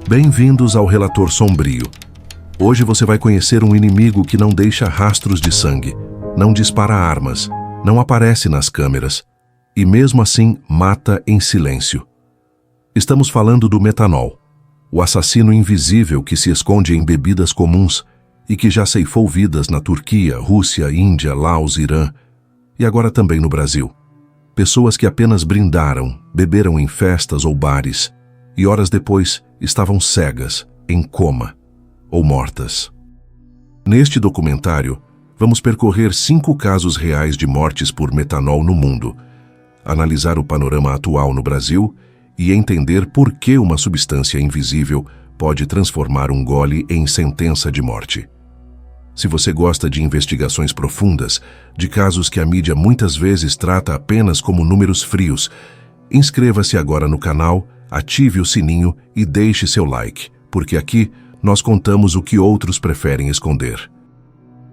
Bem-vindos ao Relator Sombrio. Hoje você vai conhecer um inimigo que não deixa rastros de sangue, não dispara armas, não aparece nas câmeras e mesmo assim mata em silêncio. Estamos falando do metanol, o assassino invisível que se esconde em bebidas comuns e que já ceifou vidas na Turquia, Rússia, Índia, Laos, Irã e agora também no Brasil. Pessoas que apenas brindaram, beberam em festas ou bares e horas depois estavam cegas, em coma ou mortas. Neste documentário, vamos percorrer 5 casos reais de mortes por metanol no mundo, analisar o panorama atual no Brasil e entender por que uma substância invisível pode transformar um gole em sentença de morte. Se você gosta de investigações profundas, de casos que a mídia muitas vezes trata apenas como números frios, inscreva-se agora no canal, ative o sininho e deixe seu like, porque aqui nós contamos o que outros preferem esconder.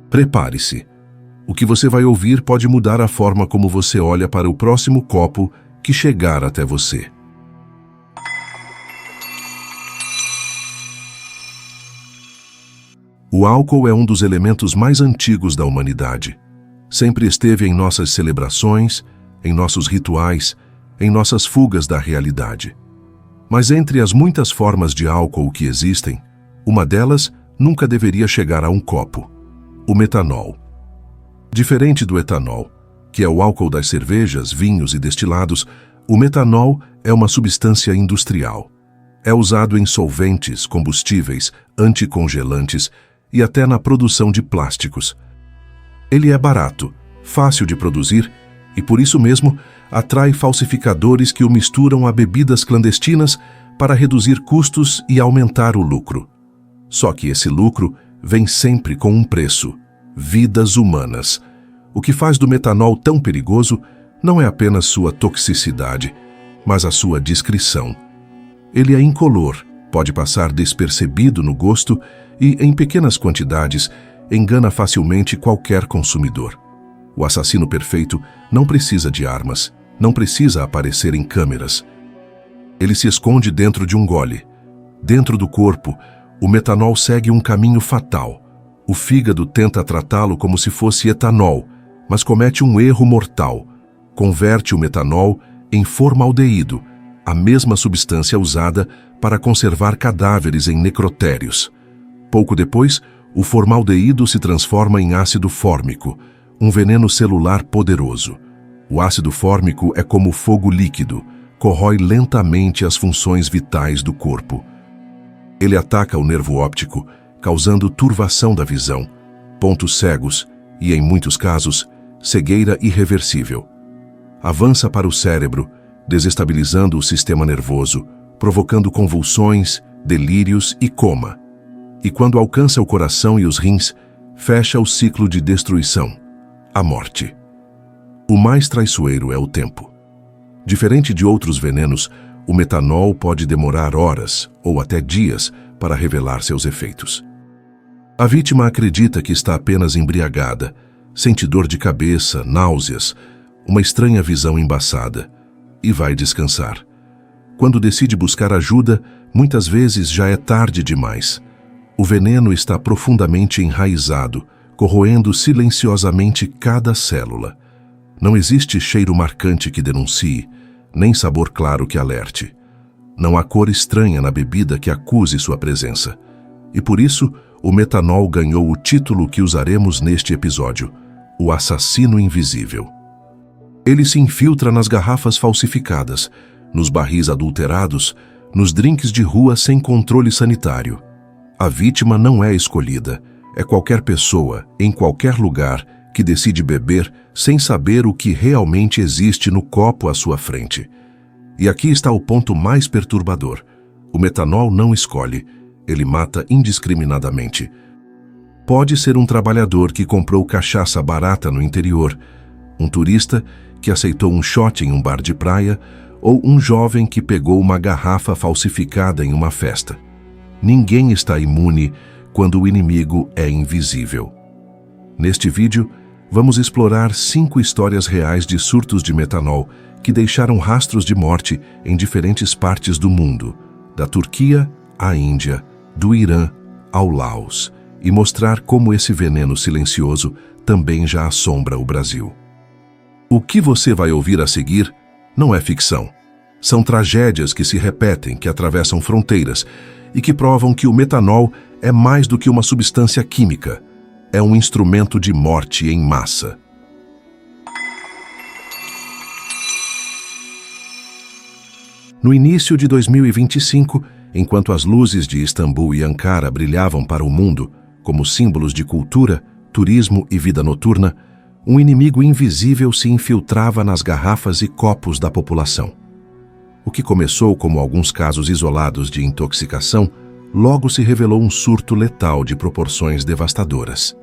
Prepare-se. O que você vai ouvir pode mudar a forma como você olha para o próximo copo que chegar até você. O álcool é um dos elementos mais antigos da humanidade. Sempre esteve em nossas celebrações, em nossos rituais, em nossas fugas da realidade. Mas entre as muitas formas de álcool que existem, uma delas nunca deveria chegar a um copo: o metanol. Diferente do etanol, que é o álcool das cervejas, vinhos e destilados, o metanol é uma substância industrial. É usado em solventes, combustíveis, anticongelantes e até na produção de plásticos. Ele é barato, fácil de produzir e, por isso mesmo, atrai falsificadores que o misturam a bebidas clandestinas para reduzir custos e aumentar o lucro. Só que esse lucro vem sempre com um preço: vidas humanas. O que faz do metanol tão perigoso não é apenas sua toxicidade, mas a sua discrição. Ele é incolor, pode passar despercebido no gosto e, em pequenas quantidades, engana facilmente qualquer consumidor. O assassino perfeito não precisa de armas, não precisa aparecer em câmeras. Ele se esconde dentro de um gole. Dentro do corpo, o metanol segue um caminho fatal. O fígado tenta tratá-lo como se fosse etanol, mas comete um erro mortal. Converte o metanol em formaldeído, a mesma substância usada para conservar cadáveres em necrotérios. Pouco depois, o formaldeído se transforma em ácido fórmico, um veneno celular poderoso. O ácido fórmico é como fogo líquido, corrói lentamente as funções vitais do corpo. Ele ataca o nervo óptico, causando turvação da visão, pontos cegos e, em muitos casos, cegueira irreversível. Avança para o cérebro, desestabilizando o sistema nervoso, provocando convulsões, delírios e coma. E quando alcança o coração e os rins, fecha o ciclo de destruição: a morte. O mais traiçoeiro é o tempo. Diferente de outros venenos, o metanol pode demorar horas ou até dias para revelar seus efeitos. A vítima acredita que está apenas embriagada, sente dor de cabeça, náuseas, uma estranha visão embaçada, e vai descansar. Quando decide buscar ajuda, muitas vezes já é tarde demais. O veneno está profundamente enraizado, corroendo silenciosamente cada célula. Não existe cheiro marcante que denuncie, nem sabor claro que alerte. Não há cor estranha na bebida que acuse sua presença. E por isso, o metanol ganhou o título que usaremos neste episódio: o assassino invisível. Ele se infiltra nas garrafas falsificadas, nos barris adulterados, nos drinks de rua sem controle sanitário. A vítima não é escolhida, é qualquer pessoa, em qualquer lugar, que decide beber sem saber o que realmente existe no copo à sua frente. E aqui está o ponto mais perturbador: o metanol não escolhe, ele mata indiscriminadamente. Pode ser um trabalhador que comprou cachaça barata no interior, um turista que aceitou um shot em um bar de praia, ou um jovem que pegou uma garrafa falsificada em uma festa. Ninguém está imune quando o inimigo é invisível. Neste vídeo, vamos explorar 5 histórias reais de surtos de metanol que deixaram rastros de morte em diferentes partes do mundo, da Turquia à Índia, do Irã ao Laos, e mostrar como esse veneno silencioso também já assombra o Brasil. O que você vai ouvir a seguir não é ficção. São tragédias que se repetem, que atravessam fronteiras e que provam que o metanol é mais do que uma substância química. É um instrumento de morte em massa. No início de 2025, enquanto as luzes de Istambul e Ankara brilhavam para o mundo como símbolos de cultura, turismo e vida noturna, um inimigo invisível se infiltrava nas garrafas e copos da população. O que começou como alguns casos isolados de intoxicação, logo se revelou um surto letal de proporções devastadoras.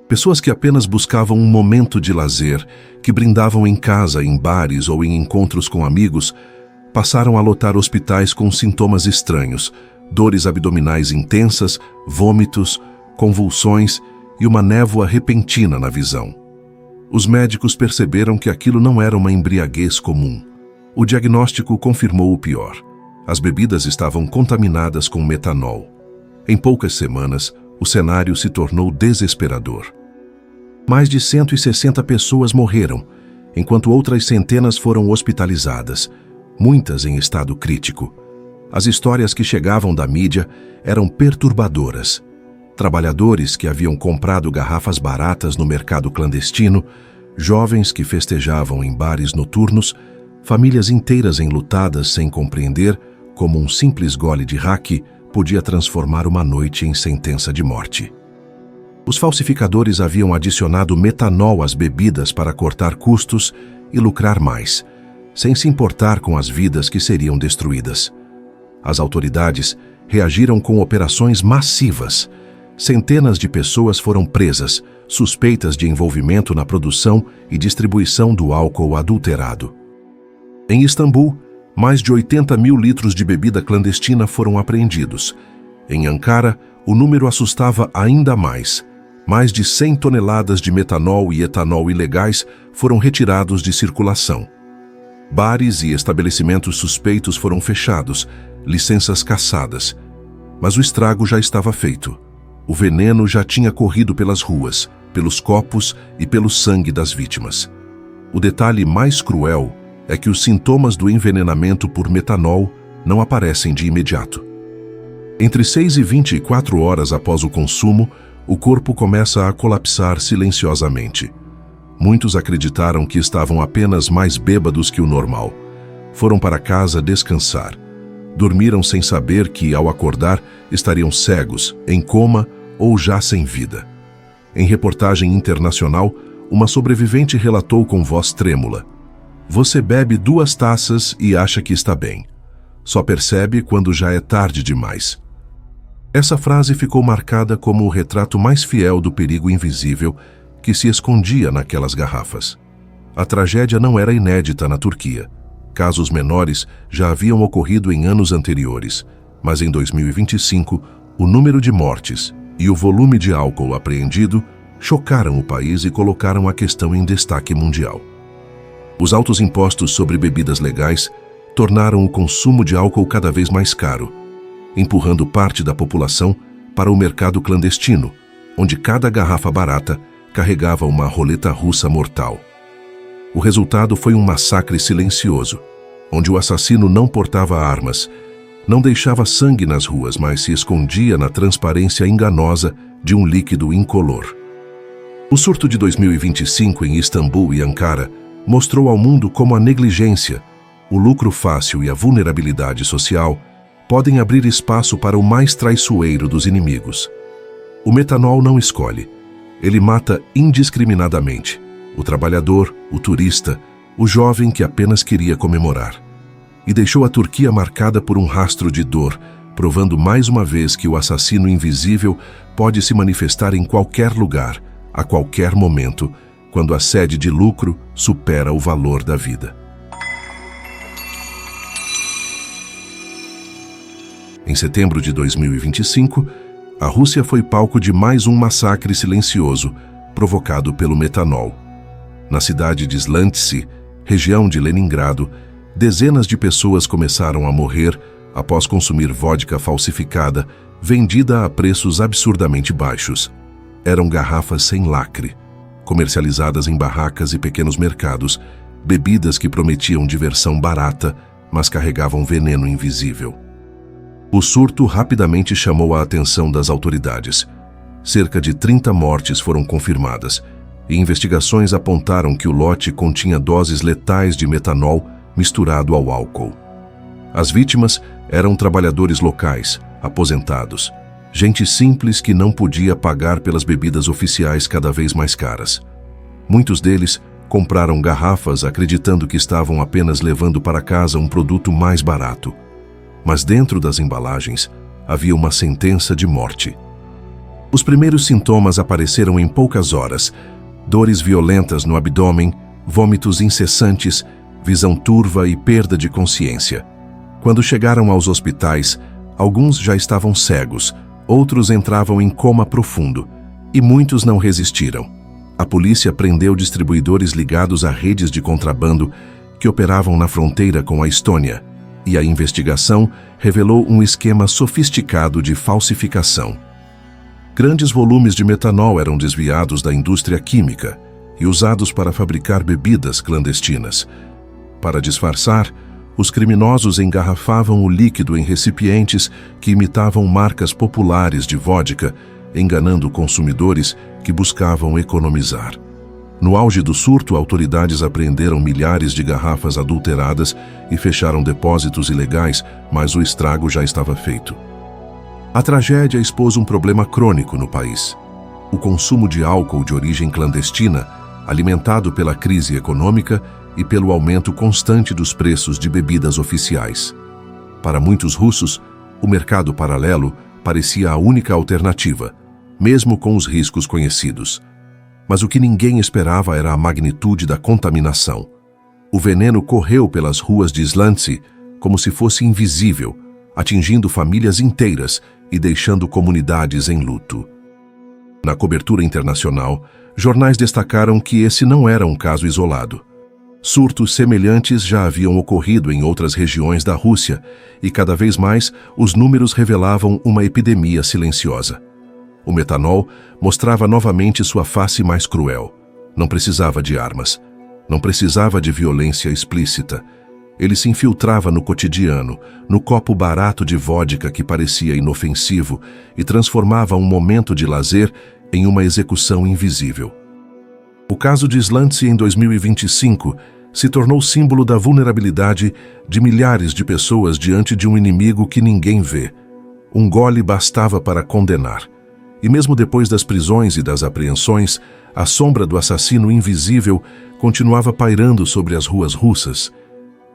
Pessoas que apenas buscavam um momento de lazer, que brindavam em casa, em bares ou em encontros com amigos, passaram a lotar hospitais com sintomas estranhos, dores abdominais intensas, vômitos, convulsões e uma névoa repentina na visão. Os médicos perceberam que aquilo não era uma embriaguez comum. O diagnóstico confirmou o pior. As bebidas estavam contaminadas com metanol. Em poucas semanas, o cenário se tornou desesperador. Mais de 160 pessoas morreram, enquanto outras centenas foram hospitalizadas, muitas em estado crítico. As histórias que chegavam da mídia eram perturbadoras. Trabalhadores que haviam comprado garrafas baratas no mercado clandestino, jovens que festejavam em bares noturnos, famílias inteiras enlutadas sem compreender como um simples gole de hack podia transformar uma noite em sentença de morte. Os falsificadores haviam adicionado metanol às bebidas para cortar custos e lucrar mais, sem se importar com as vidas que seriam destruídas. As autoridades reagiram com operações massivas. Centenas de pessoas foram presas, suspeitas de envolvimento na produção e distribuição do álcool adulterado. Em Istambul, mais de 80 mil litros de bebida clandestina foram apreendidos. Em Ankara, o número assustava ainda mais. Mais de 100 toneladas de metanol e etanol ilegais foram retirados de circulação. Bares e estabelecimentos suspeitos foram fechados, licenças cassadas. Mas o estrago já estava feito. O veneno já tinha corrido pelas ruas, pelos copos e pelo sangue das vítimas. O detalhe mais cruel é que os sintomas do envenenamento por metanol não aparecem de imediato. Entre 6 e 24 horas após o consumo, o corpo começa a colapsar silenciosamente. Muitos acreditaram que estavam apenas mais bêbados que o normal. Foram para casa descansar. Dormiram sem saber que, ao acordar, estariam cegos, em coma ou já sem vida. Em reportagem internacional, uma sobrevivente relatou com voz trêmula: "Você bebe 2 taças e acha que está bem. Só percebe quando já é tarde demais." Essa frase ficou marcada como o retrato mais fiel do perigo invisível que se escondia naquelas garrafas. A tragédia não era inédita na Turquia. Casos menores já haviam ocorrido em anos anteriores, mas em 2025, o número de mortes e o volume de álcool apreendido chocaram o país e colocaram a questão em destaque mundial. Os altos impostos sobre bebidas legais tornaram o consumo de álcool cada vez mais caro, empurrando parte da população para o mercado clandestino, onde cada garrafa barata carregava uma roleta russa mortal. O resultado foi um massacre silencioso, onde o assassino não portava armas, não deixava sangue nas ruas, mas se escondia na transparência enganosa de um líquido incolor. O surto de 2025 em Istambul e Ankara mostrou ao mundo como a negligência, o lucro fácil e a vulnerabilidade social podem abrir espaço para o mais traiçoeiro dos inimigos. O metanol não escolhe. Ele mata indiscriminadamente o trabalhador, o turista, o jovem que apenas queria comemorar. E deixou a Turquia marcada por um rastro de dor, provando mais uma vez que o assassino invisível pode se manifestar em qualquer lugar, a qualquer momento, quando a sede de lucro supera o valor da vida. Em setembro de 2025, a Rússia foi palco de mais um massacre silencioso, provocado pelo metanol. Na cidade de Slantsi, região de Leningrado, dezenas de pessoas começaram a morrer após consumir vodka falsificada, vendida a preços absurdamente baixos. Eram garrafas sem lacre, comercializadas em barracas e pequenos mercados, bebidas que prometiam diversão barata, mas carregavam veneno invisível. O surto rapidamente chamou a atenção das autoridades. Cerca de 30 mortes foram confirmadas, e investigações apontaram que o lote continha doses letais de metanol misturado ao álcool. As vítimas eram trabalhadores locais, aposentados, gente simples que não podia pagar pelas bebidas oficiais cada vez mais caras. Muitos deles compraram garrafas acreditando que estavam apenas levando para casa um produto mais barato. Mas dentro das embalagens havia uma sentença de morte. Os primeiros sintomas apareceram em poucas horas: dores violentas no abdômen, vômitos incessantes, visão turva e perda de consciência. Quando chegaram aos hospitais, alguns já estavam cegos, outros entravam em coma profundo, e muitos não resistiram. A polícia prendeu distribuidores ligados a redes de contrabando que operavam na fronteira com a Estônia, e a investigação revelou um esquema sofisticado de falsificação. Grandes volumes de metanol eram desviados da indústria química e usados para fabricar bebidas clandestinas. Para disfarçar, os criminosos engarrafavam o líquido em recipientes que imitavam marcas populares de vodka, enganando consumidores que buscavam economizar. No auge do surto, autoridades apreenderam milhares de garrafas adulteradas e fecharam depósitos ilegais, mas o estrago já estava feito. A tragédia expôs um problema crônico no país: o consumo de álcool de origem clandestina, alimentado pela crise econômica e pelo aumento constante dos preços de bebidas oficiais. Para muitos russos, o mercado paralelo parecia a única alternativa, mesmo com os riscos conhecidos. Mas o que ninguém esperava era a magnitude da contaminação. O veneno correu pelas ruas de Slantsi como se fosse invisível, atingindo famílias inteiras e deixando comunidades em luto. Na cobertura internacional, jornais destacaram que esse não era um caso isolado. Surtos semelhantes já haviam ocorrido em outras regiões da Rússia e cada vez mais os números revelavam uma epidemia silenciosa. O metanol mostrava novamente sua face mais cruel. Não precisava de armas, não precisava de violência explícita. Ele se infiltrava no cotidiano, no copo barato de vodka que parecia inofensivo e transformava um momento de lazer em uma execução invisível. O caso de Slantsi em 2025 se tornou símbolo da vulnerabilidade de milhares de pessoas diante de um inimigo que ninguém vê. Um gole bastava para condenar. E mesmo depois das prisões e das apreensões, a sombra do assassino invisível continuava pairando sobre as ruas russas,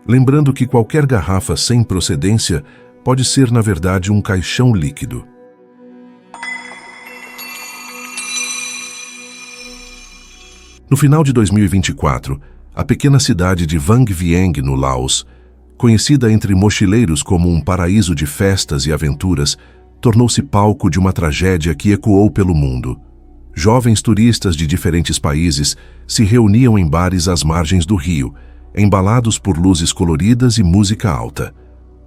lembrando que qualquer garrafa sem procedência pode ser, na verdade, um caixão líquido. No final de 2024, a pequena cidade de Vang Vieng, no Laos, conhecida entre mochileiros como um paraíso de festas e aventuras, tornou-se palco de uma tragédia que ecoou pelo mundo. Jovens turistas de diferentes países se reuniam em bares às margens do rio, embalados por luzes coloridas e música alta.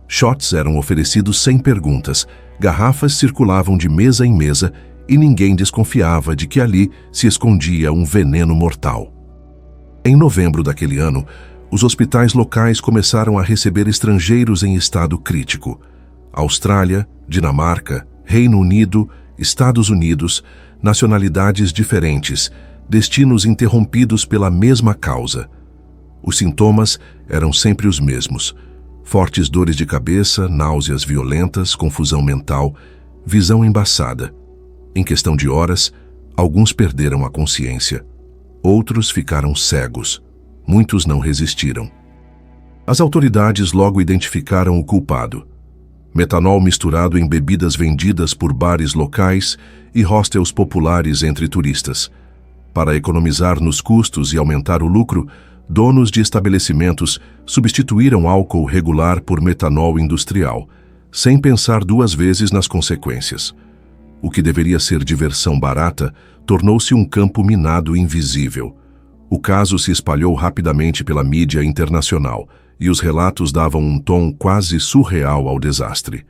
Shots eram oferecidos sem perguntas, garrafas circulavam de mesa em mesa e ninguém desconfiava de que ali se escondia um veneno mortal. Em novembro daquele ano, os hospitais locais começaram a receber estrangeiros em estado crítico. Austrália, Dinamarca, Reino Unido, Estados Unidos, nacionalidades diferentes, destinos interrompidos pela mesma causa. Os sintomas eram sempre os mesmos: fortes dores de cabeça, náuseas violentas, confusão mental, visão embaçada. Em questão de horas, alguns perderam a consciência. Outros ficaram cegos. Muitos não resistiram. As autoridades logo identificaram o culpado: metanol misturado em bebidas vendidas por bares locais e hostels populares entre turistas. Para economizar nos custos e aumentar o lucro, donos de estabelecimentos substituíram álcool regular por metanol industrial, sem pensar duas vezes nas consequências. O que deveria ser diversão barata tornou-se um campo minado invisível. O caso se espalhou rapidamente pela mídia internacional e os relatos davam um tom quase surreal ao desastre.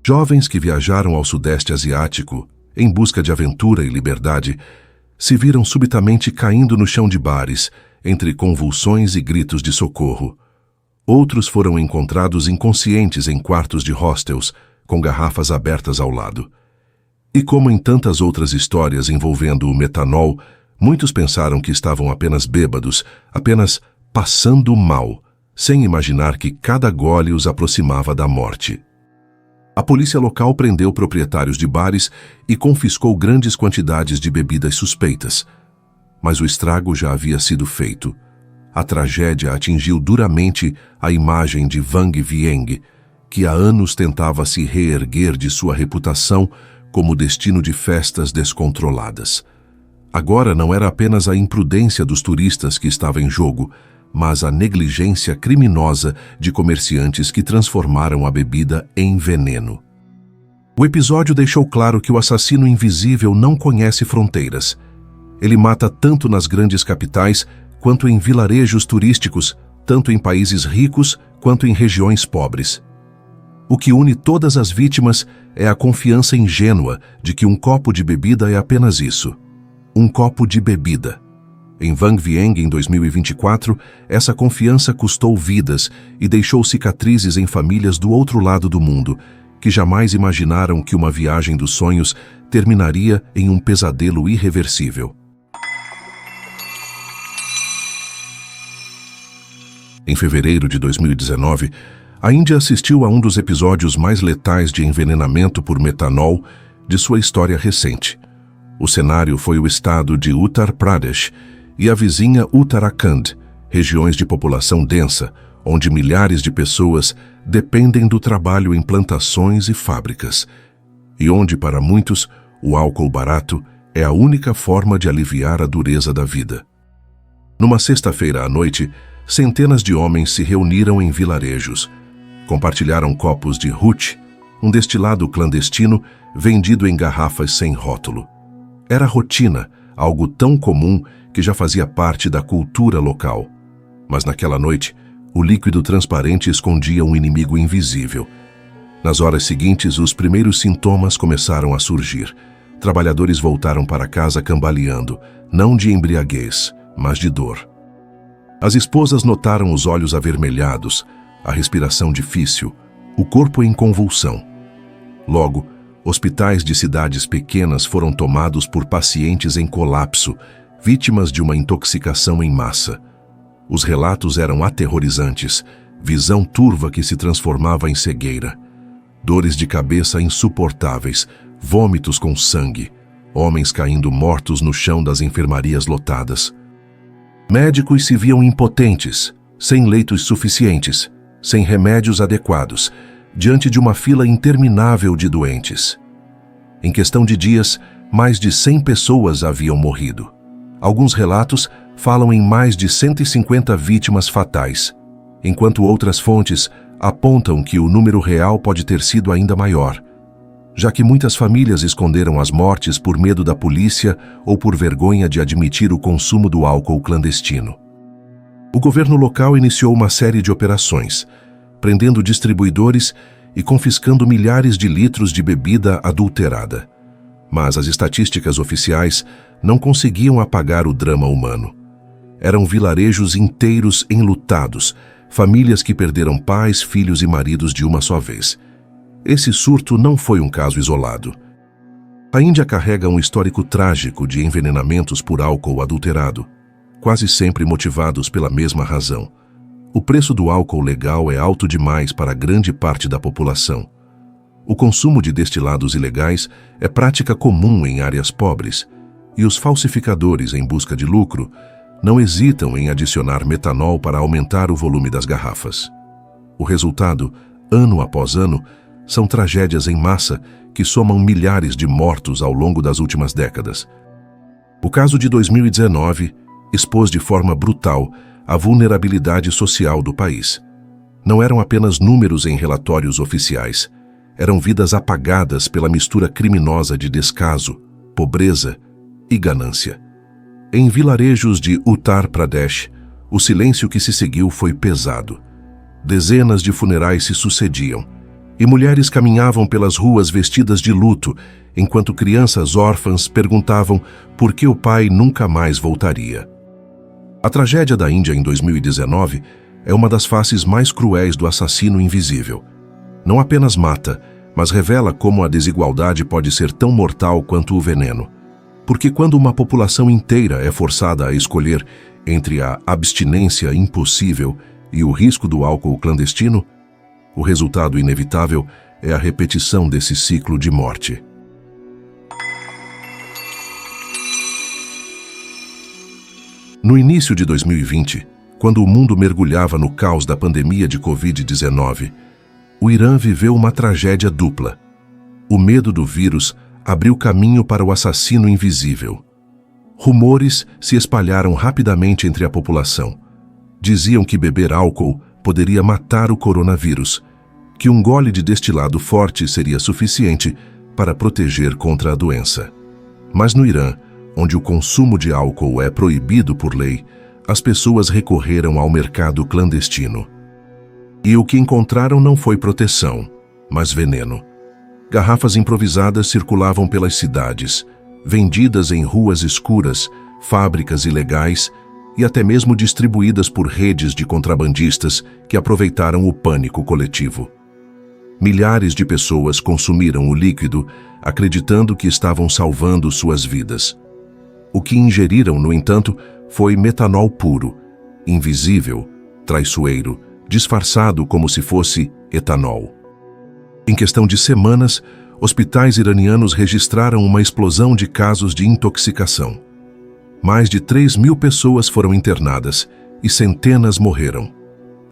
Jovens que viajaram ao Sudeste Asiático em busca de aventura e liberdade se viram subitamente caindo no chão de bares, entre convulsões e gritos de socorro. Outros foram encontrados inconscientes em quartos de hostels, com garrafas abertas ao lado. E como em tantas outras histórias envolvendo o metanol, muitos pensaram que estavam apenas bêbados, apenas passando mal, sem imaginar que cada gole os aproximava da morte. A polícia local prendeu proprietários de bares e confiscou grandes quantidades de bebidas suspeitas. Mas o estrago já havia sido feito. A tragédia atingiu duramente a imagem de Vang Vieng, que há anos tentava se reerguer de sua reputação como destino de festas descontroladas. Agora não era apenas a imprudência dos turistas que estava em jogo, mas a negligência criminosa de comerciantes que transformaram a bebida em veneno. O episódio deixou claro que o assassino invisível não conhece fronteiras. Ele mata tanto nas grandes capitais, quanto em vilarejos turísticos, tanto em países ricos, quanto em regiões pobres. O que une todas as vítimas é a confiança ingênua de que um copo de bebida é apenas isso. Um copo de bebida. Em Vang Vieng, em 2024, essa confiança custou vidas e deixou cicatrizes em famílias do outro lado do mundo, que jamais imaginaram que uma viagem dos sonhos terminaria em um pesadelo irreversível. Em fevereiro de 2019, a Índia assistiu a um dos episódios mais letais de envenenamento por metanol de sua história recente. O cenário foi o estado de Uttar Pradesh e a vizinha Uttarakhand, regiões de população densa, onde milhares de pessoas dependem do trabalho em plantações e fábricas, e onde, para muitos, o álcool barato é a única forma de aliviar a dureza da vida. Numa sexta-feira à noite, centenas de homens se reuniram em vilarejos. Compartilharam copos de hooch, um destilado clandestino vendido em garrafas sem rótulo. Era rotina, algo tão comum que já fazia parte da cultura local. Mas naquela noite, o líquido transparente escondia um inimigo invisível. Nas horas seguintes, os primeiros sintomas começaram a surgir. Trabalhadores voltaram para casa cambaleando, não de embriaguez, mas de dor. As esposas notaram os olhos avermelhados, a respiração difícil, o corpo em convulsão. Logo, hospitais de cidades pequenas foram tomados por pacientes em colapso, vítimas de uma intoxicação em massa. Os relatos eram aterrorizantes, visão turva que se transformava em cegueira, dores de cabeça insuportáveis, vômitos com sangue, homens caindo mortos no chão das enfermarias lotadas. Médicos se viam impotentes, sem leitos suficientes, sem remédios adequados, diante de uma fila interminável de doentes. Em questão de dias, mais de 100 pessoas haviam morrido. Alguns relatos falam em mais de 150 vítimas fatais, enquanto outras fontes apontam que o número real pode ter sido ainda maior, já que muitas famílias esconderam as mortes por medo da polícia ou por vergonha de admitir o consumo do álcool clandestino. O governo local iniciou uma série de operações, prendendo distribuidores e confiscando milhares de litros de bebida adulterada. Mas as estatísticas oficiais não conseguiam apagar o drama humano. Eram vilarejos inteiros enlutados, famílias que perderam pais, filhos e maridos de uma só vez. Esse surto não foi um caso isolado. A Índia carrega um histórico trágico de envenenamentos por álcool adulterado, quase sempre motivados pela mesma razão. O preço do álcool legal é alto demais para grande parte da população. O consumo de destilados ilegais é prática comum em áreas pobres, e os falsificadores, em busca de lucro, não hesitam em adicionar metanol para aumentar o volume das garrafas. O resultado, ano após ano, são tragédias em massa que somam milhares de mortos ao longo das últimas décadas. O caso de 2019 expôs de forma brutal a vulnerabilidade social do país. Não eram apenas números em relatórios oficiais, eram vidas apagadas pela mistura criminosa de descaso, pobreza e ganância. Em vilarejos de Uttar Pradesh, o silêncio que se seguiu foi pesado. Dezenas de funerais se sucediam, e mulheres caminhavam pelas ruas vestidas de luto, enquanto crianças órfãs perguntavam por que o pai nunca mais voltaria. A tragédia da Índia em 2019 é uma das faces mais cruéis do assassino invisível. Não apenas mata, mas revela como a desigualdade pode ser tão mortal quanto o veneno. Porque quando uma população inteira é forçada a escolher entre a abstinência impossível e o risco do álcool clandestino, o resultado inevitável é a repetição desse ciclo de morte. No início de 2020, quando o mundo mergulhava no caos da pandemia de Covid-19, o Irã viveu uma tragédia dupla. O medo do vírus abriu caminho para o assassino invisível. Rumores se espalharam rapidamente entre a população. Diziam que beber álcool poderia matar o coronavírus, que um gole de destilado forte seria suficiente para proteger contra a doença. Mas no Irã, onde o consumo de álcool é proibido por lei, as pessoas recorreram ao mercado clandestino. E o que encontraram não foi proteção, mas veneno. Garrafas improvisadas circulavam pelas cidades, vendidas em ruas escuras, fábricas ilegais e até mesmo distribuídas por redes de contrabandistas que aproveitaram o pânico coletivo. Milhares de pessoas consumiram o líquido, acreditando que estavam salvando suas vidas. O que ingeriram, no entanto, foi metanol puro, invisível, traiçoeiro, disfarçado como se fosse etanol. Em questão de semanas, hospitais iranianos registraram uma explosão de casos de intoxicação. Mais de 3.000 pessoas foram internadas e centenas morreram.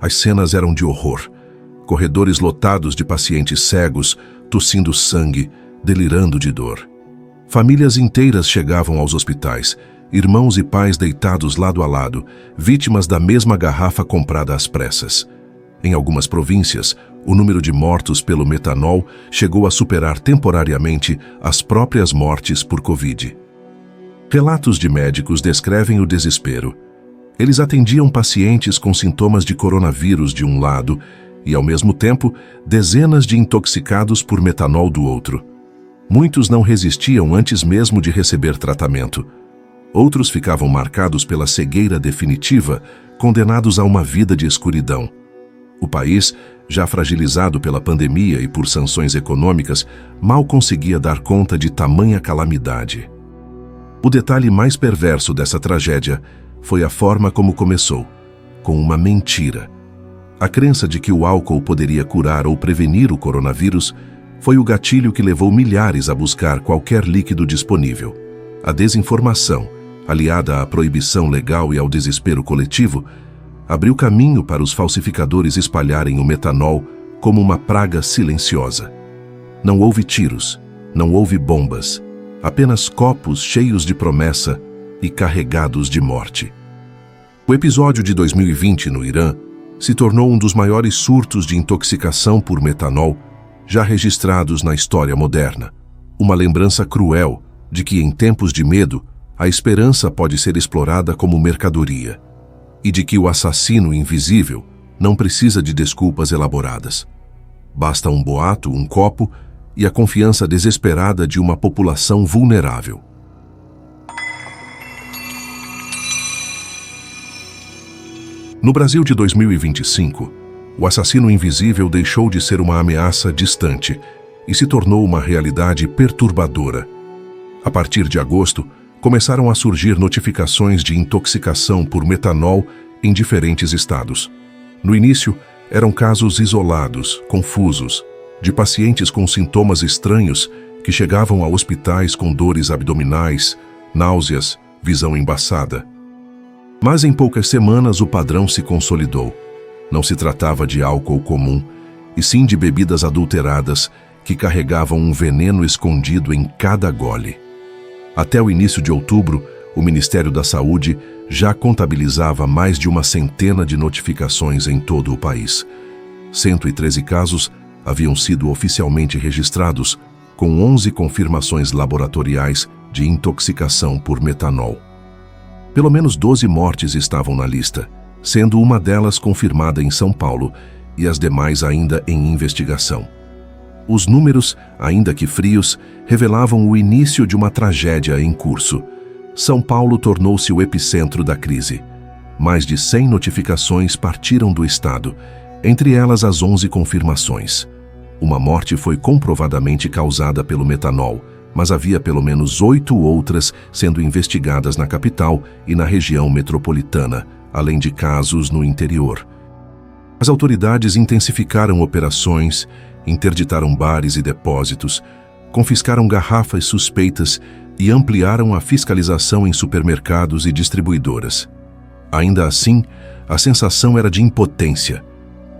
As cenas eram de horror. Corredores lotados de pacientes cegos, tossindo sangue, delirando de dor. Famílias inteiras chegavam aos hospitais, irmãos e pais deitados lado a lado, vítimas da mesma garrafa comprada às pressas. Em algumas províncias, o número de mortos pelo metanol chegou a superar temporariamente as próprias mortes por Covid. Relatos de médicos descrevem o desespero. Eles atendiam pacientes com sintomas de coronavírus de um lado e, ao mesmo tempo, dezenas de intoxicados por metanol do outro. Muitos não resistiam antes mesmo de receber tratamento. Outros ficavam marcados pela cegueira definitiva, condenados a uma vida de escuridão. O país, já fragilizado pela pandemia e por sanções econômicas, mal conseguia dar conta de tamanha calamidade. O detalhe mais perverso dessa tragédia foi a forma como começou, com uma mentira. A crença de que o álcool poderia curar ou prevenir o coronavírus foi o gatilho que levou milhares a buscar qualquer líquido disponível. A desinformação, aliada à proibição legal e ao desespero coletivo, abriu caminho para os falsificadores espalharem o metanol como uma praga silenciosa. Não houve tiros, não houve bombas, apenas copos cheios de promessa e carregados de morte. O episódio de 2020 no Irã se tornou um dos maiores surtos de intoxicação por metanol já registrados na história moderna. Uma lembrança cruel de que, em tempos de medo, a esperança pode ser explorada como mercadoria e de que o assassino invisível não precisa de desculpas elaboradas. Basta um boato, um copo e a confiança desesperada de uma população vulnerável. No Brasil de 2025, o assassino invisível deixou de ser uma ameaça distante e se tornou uma realidade perturbadora. A partir de agosto, começaram a surgir notificações de intoxicação por metanol em diferentes estados. No início, eram casos isolados, confusos, de pacientes com sintomas estranhos que chegavam a hospitais com dores abdominais, náuseas, visão embaçada. Mas em poucas semanas o padrão se consolidou. Não se tratava de álcool comum, e sim de bebidas adulteradas que carregavam um veneno escondido em cada gole. Até o início de outubro, o Ministério da Saúde já contabilizava mais de uma centena de notificações em todo o país. 113 casos haviam sido oficialmente registrados, com 11 confirmações laboratoriais de intoxicação por metanol. Pelo menos 12 mortes estavam na lista, sendo uma delas confirmada em São Paulo e as demais ainda em investigação. Os números, ainda que frios, revelavam o início de uma tragédia em curso. São Paulo tornou-se o epicentro da crise. Mais de 100 notificações partiram do estado, entre elas as 11 confirmações. Uma morte foi comprovadamente causada pelo metanol, mas havia pelo menos 8 outras sendo investigadas na capital e na região metropolitana, além de casos no interior. As autoridades intensificaram operações, interditaram bares e depósitos, confiscaram garrafas suspeitas e ampliaram a fiscalização em supermercados e distribuidoras. Ainda assim, a sensação era de impotência.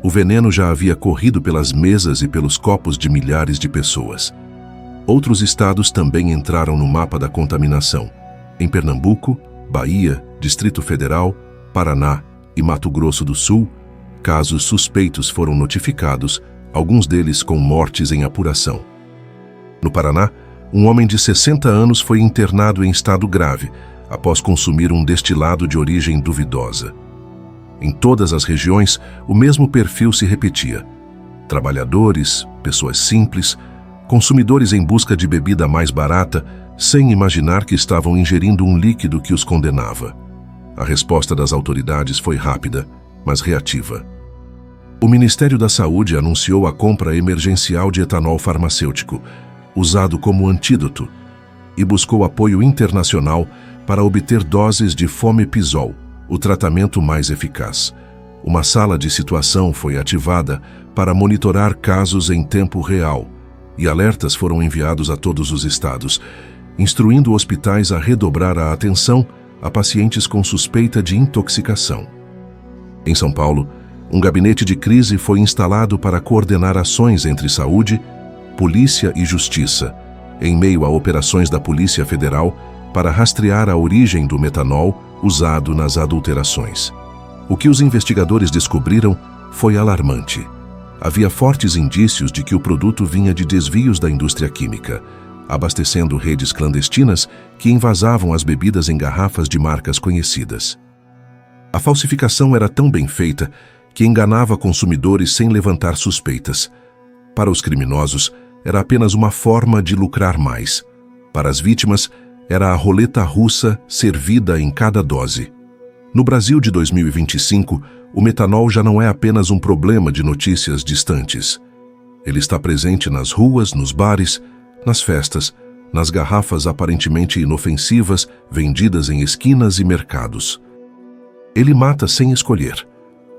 O veneno já havia corrido pelas mesas e pelos copos de milhares de pessoas. Outros estados também entraram no mapa da contaminação. Em Pernambuco, Bahia, Distrito Federal, Paraná e Mato Grosso do Sul, casos suspeitos foram notificados, alguns deles com mortes em apuração. No Paraná, um homem de 60 anos foi internado em estado grave, após consumir um destilado de origem duvidosa. Em todas as regiões, o mesmo perfil se repetia. Trabalhadores, pessoas simples, consumidores em busca de bebida mais barata, sem imaginar que estavam ingerindo um líquido que os condenava. A resposta das autoridades foi rápida, mas reativa. O Ministério da Saúde anunciou a compra emergencial de etanol farmacêutico, usado como antídoto, e buscou apoio internacional para obter doses de Fomepizol, o tratamento mais eficaz. Uma sala de situação foi ativada para monitorar casos em tempo real, e alertas foram enviados a todos os estados, instruindo hospitais a redobrar a atenção a pacientes com suspeita de intoxicação. Em São Paulo, um gabinete de crise foi instalado para coordenar ações entre saúde, polícia e justiça, em meio a operações da Polícia Federal para rastrear a origem do metanol usado nas adulterações. O que os investigadores descobriram foi alarmante. Havia fortes indícios de que o produto vinha de desvios da indústria química, abastecendo redes clandestinas que envasavam as bebidas em garrafas de marcas conhecidas. A falsificação era tão bem feita que enganava consumidores sem levantar suspeitas. Para os criminosos, era apenas uma forma de lucrar mais. Para as vítimas, era a roleta russa servida em cada dose. No Brasil de 2025, o metanol já não é apenas um problema de notícias distantes. Ele está presente nas ruas, nos bares, nas festas, nas garrafas aparentemente inofensivas vendidas em esquinas e mercados. Ele mata sem escolher.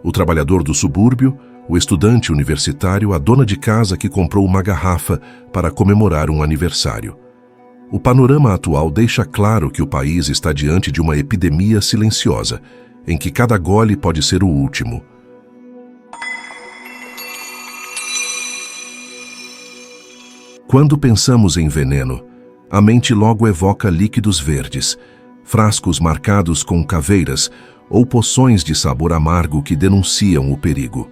O trabalhador do subúrbio, o estudante universitário, a dona de casa que comprou uma garrafa para comemorar um aniversário. O panorama atual deixa claro que o país está diante de uma epidemia silenciosa, em que cada gole pode ser o último. Quando pensamos em veneno, a mente logo evoca líquidos verdes, frascos marcados com caveiras ou poções de sabor amargo que denunciam o perigo.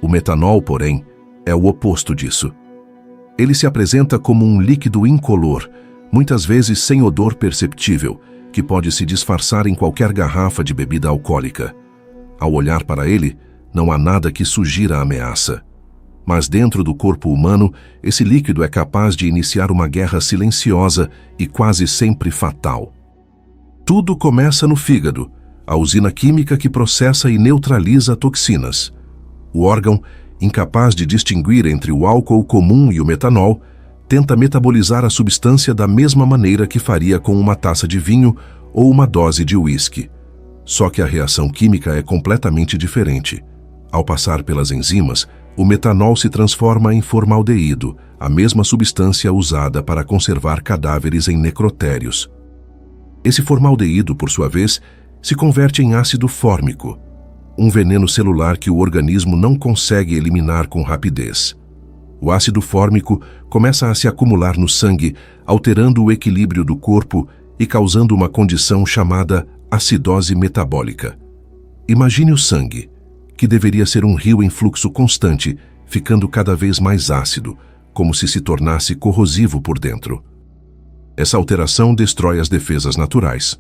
O metanol, porém, é o oposto disso. Ele se apresenta como um líquido incolor, muitas vezes sem odor perceptível, que pode se disfarçar em qualquer garrafa de bebida alcoólica. Ao olhar para ele, não há nada que sugira a ameaça. Mas dentro do corpo humano, esse líquido é capaz de iniciar uma guerra silenciosa e quase sempre fatal. Tudo começa no fígado, a usina química que processa e neutraliza toxinas. O órgão, incapaz de distinguir entre o álcool comum e o metanol, tenta metabolizar a substância da mesma maneira que faria com uma taça de vinho ou uma dose de uísque. Só que a reação química é completamente diferente. Ao passar pelas enzimas, o metanol se transforma em formaldeído, a mesma substância usada para conservar cadáveres em necrotérios. Esse formaldeído, por sua vez, se converte em ácido fórmico, um veneno celular que o organismo não consegue eliminar com rapidez. O ácido fórmico começa a se acumular no sangue, alterando o equilíbrio do corpo e causando uma condição chamada acidose metabólica. Imagine o sangue, que deveria ser um rio em fluxo constante, ficando cada vez mais ácido, como se tornasse corrosivo por dentro. Essa alteração destrói as defesas naturais,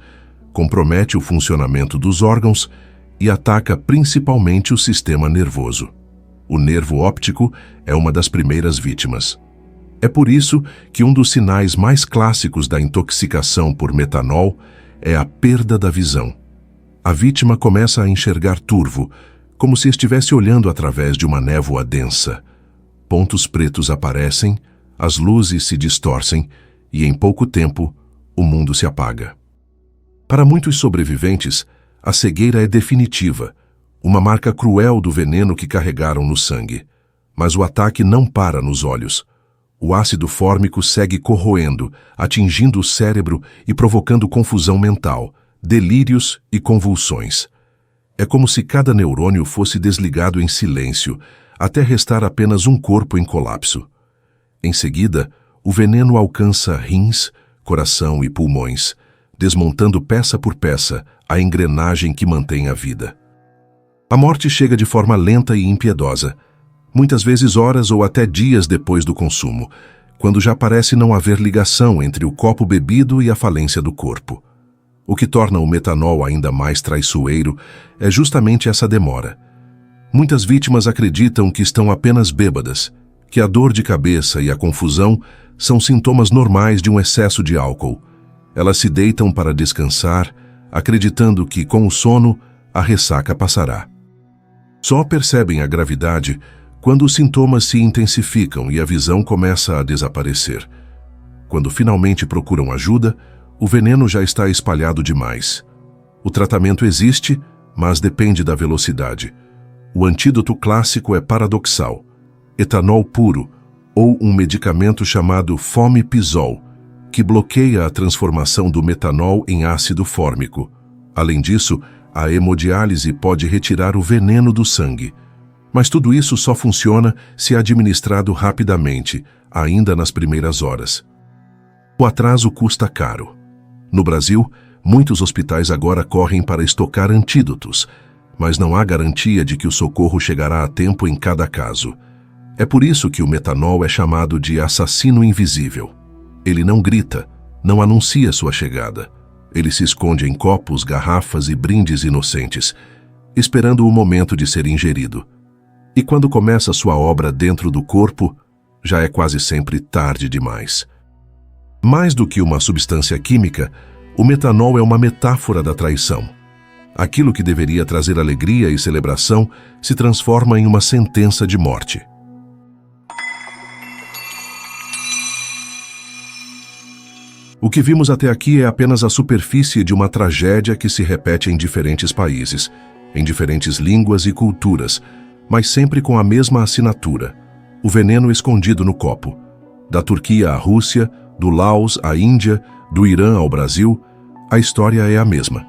compromete o funcionamento dos órgãos e ataca principalmente o sistema nervoso. O nervo óptico é uma das primeiras vítimas. É por isso que um dos sinais mais clássicos da intoxicação por metanol é a perda da visão. A vítima começa a enxergar turvo, como se estivesse olhando através de uma névoa densa. Pontos pretos aparecem, as luzes se distorcem e, em pouco tempo, o mundo se apaga. Para muitos sobreviventes, a cegueira é definitiva, uma marca cruel do veneno que carregaram no sangue. Mas o ataque não para nos olhos. O ácido fórmico segue corroendo, atingindo o cérebro e provocando confusão mental, delírios e convulsões. É como se cada neurônio fosse desligado em silêncio, até restar apenas um corpo em colapso. Em seguida, o veneno alcança rins, coração e pulmões, desmontando peça por peça a engrenagem que mantém a vida. A morte chega de forma lenta e impiedosa, muitas vezes horas ou até dias depois do consumo, quando já parece não haver ligação entre o copo bebido e a falência do corpo. O que torna o metanol ainda mais traiçoeiro é justamente essa demora. Muitas vítimas acreditam que estão apenas bêbadas, que a dor de cabeça e a confusão são sintomas normais de um excesso de álcool. Elas se deitam para descansar, acreditando que, com o sono, a ressaca passará. Só percebem a gravidade quando os sintomas se intensificam e a visão começa a desaparecer. Quando finalmente procuram ajuda, o veneno já está espalhado demais. O tratamento existe, mas depende da velocidade. O antídoto clássico é paradoxal: etanol puro, ou um medicamento chamado fomepizol, que bloqueia a transformação do metanol em ácido fórmico. Além disso, a hemodiálise pode retirar o veneno do sangue. Mas tudo isso só funciona se administrado rapidamente, ainda nas primeiras horas. O atraso custa caro. No Brasil, muitos hospitais agora correm para estocar antídotos, mas não há garantia de que o socorro chegará a tempo em cada caso. É por isso que o metanol é chamado de assassino invisível. Ele não grita, não anuncia sua chegada. Ele se esconde em copos, garrafas e brindes inocentes, esperando o momento de ser ingerido. E quando começa sua obra dentro do corpo, já é quase sempre tarde demais. Mais do que uma substância química, o metanol é uma metáfora da traição. Aquilo que deveria trazer alegria e celebração se transforma em uma sentença de morte. O que vimos até aqui é apenas a superfície de uma tragédia que se repete em diferentes países, em diferentes línguas e culturas, mas sempre com a mesma assinatura: o veneno escondido no copo. Da Turquia à Rússia, do Laos à Índia, do Irã ao Brasil, a história é a mesma.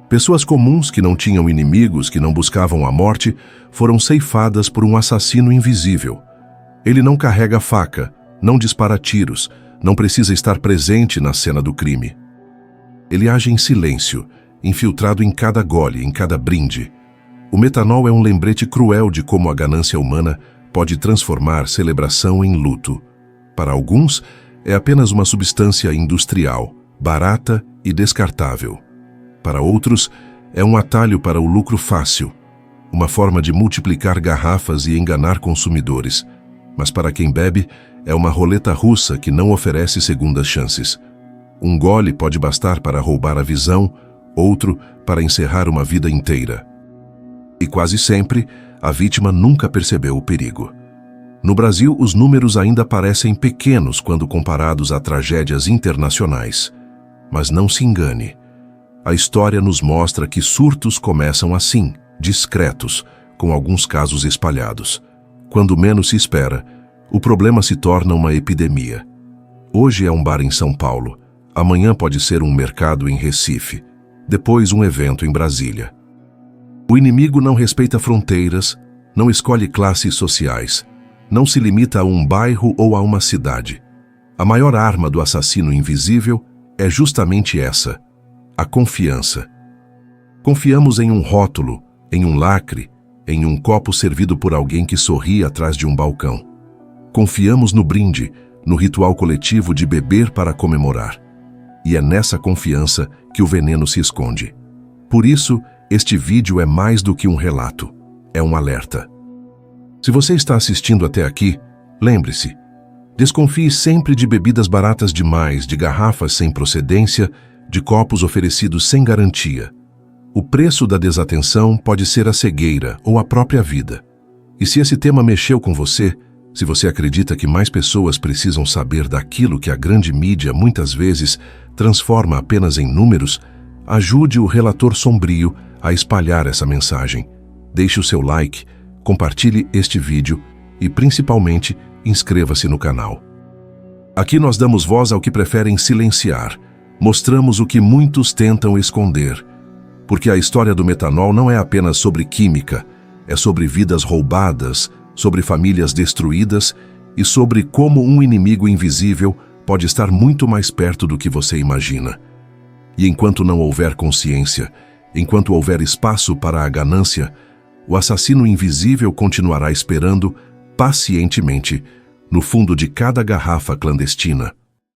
Pessoas comuns que não tinham inimigos, que não buscavam a morte, foram ceifadas por um assassino invisível. Ele não carrega faca, não dispara tiros, não precisa estar presente na cena do crime. Ele age em silêncio, infiltrado em cada gole, em cada brinde. O metanol é um lembrete cruel de como a ganância humana pode transformar celebração em luto. Para alguns, é apenas uma substância industrial, barata e descartável. Para outros, é um atalho para o lucro fácil, uma forma de multiplicar garrafas e enganar consumidores. Mas para quem bebe, é uma roleta russa que não oferece segundas chances. Um gole pode bastar para roubar a visão, outro para encerrar uma vida inteira. E quase sempre, a vítima nunca percebeu o perigo. No Brasil, os números ainda parecem pequenos quando comparados a tragédias internacionais. Mas não se engane. A história nos mostra que surtos começam assim, discretos, com alguns casos espalhados. Quando menos se espera, o problema se torna uma epidemia. Hoje é um bar em São Paulo, amanhã pode ser um mercado em Recife, depois um evento em Brasília. O inimigo não respeita fronteiras, não escolhe classes sociais, não se limita a um bairro ou a uma cidade. A maior arma do assassino invisível é justamente essa: a confiança. Confiamos em um rótulo, em um lacre, em um copo servido por alguém que sorri atrás de um balcão. Confiamos no brinde, no ritual coletivo de beber para comemorar. E é nessa confiança que o veneno se esconde. Por isso, este vídeo é mais do que um relato, é um alerta. Se você está assistindo até aqui, lembre-se, desconfie sempre de bebidas baratas demais, de garrafas sem procedência, de copos oferecidos sem garantia. O preço da desatenção pode ser a cegueira ou a própria vida. E se esse tema mexeu com você, se você acredita que mais pessoas precisam saber daquilo que a grande mídia muitas vezes transforma apenas em números, ajude o relator sombrio a espalhar essa mensagem. Deixe o seu like, compartilhe este vídeo e, principalmente, inscreva-se no canal. Aqui nós damos voz ao que preferem silenciar. Mostramos o que muitos tentam esconder. Porque a história do metanol não é apenas sobre química, é sobre vidas roubadas, sobre famílias destruídas e sobre como um inimigo invisível pode estar muito mais perto do que você imagina. E enquanto não houver consciência, enquanto houver espaço para a ganância, o assassino invisível continuará esperando, pacientemente, no fundo de cada garrafa clandestina.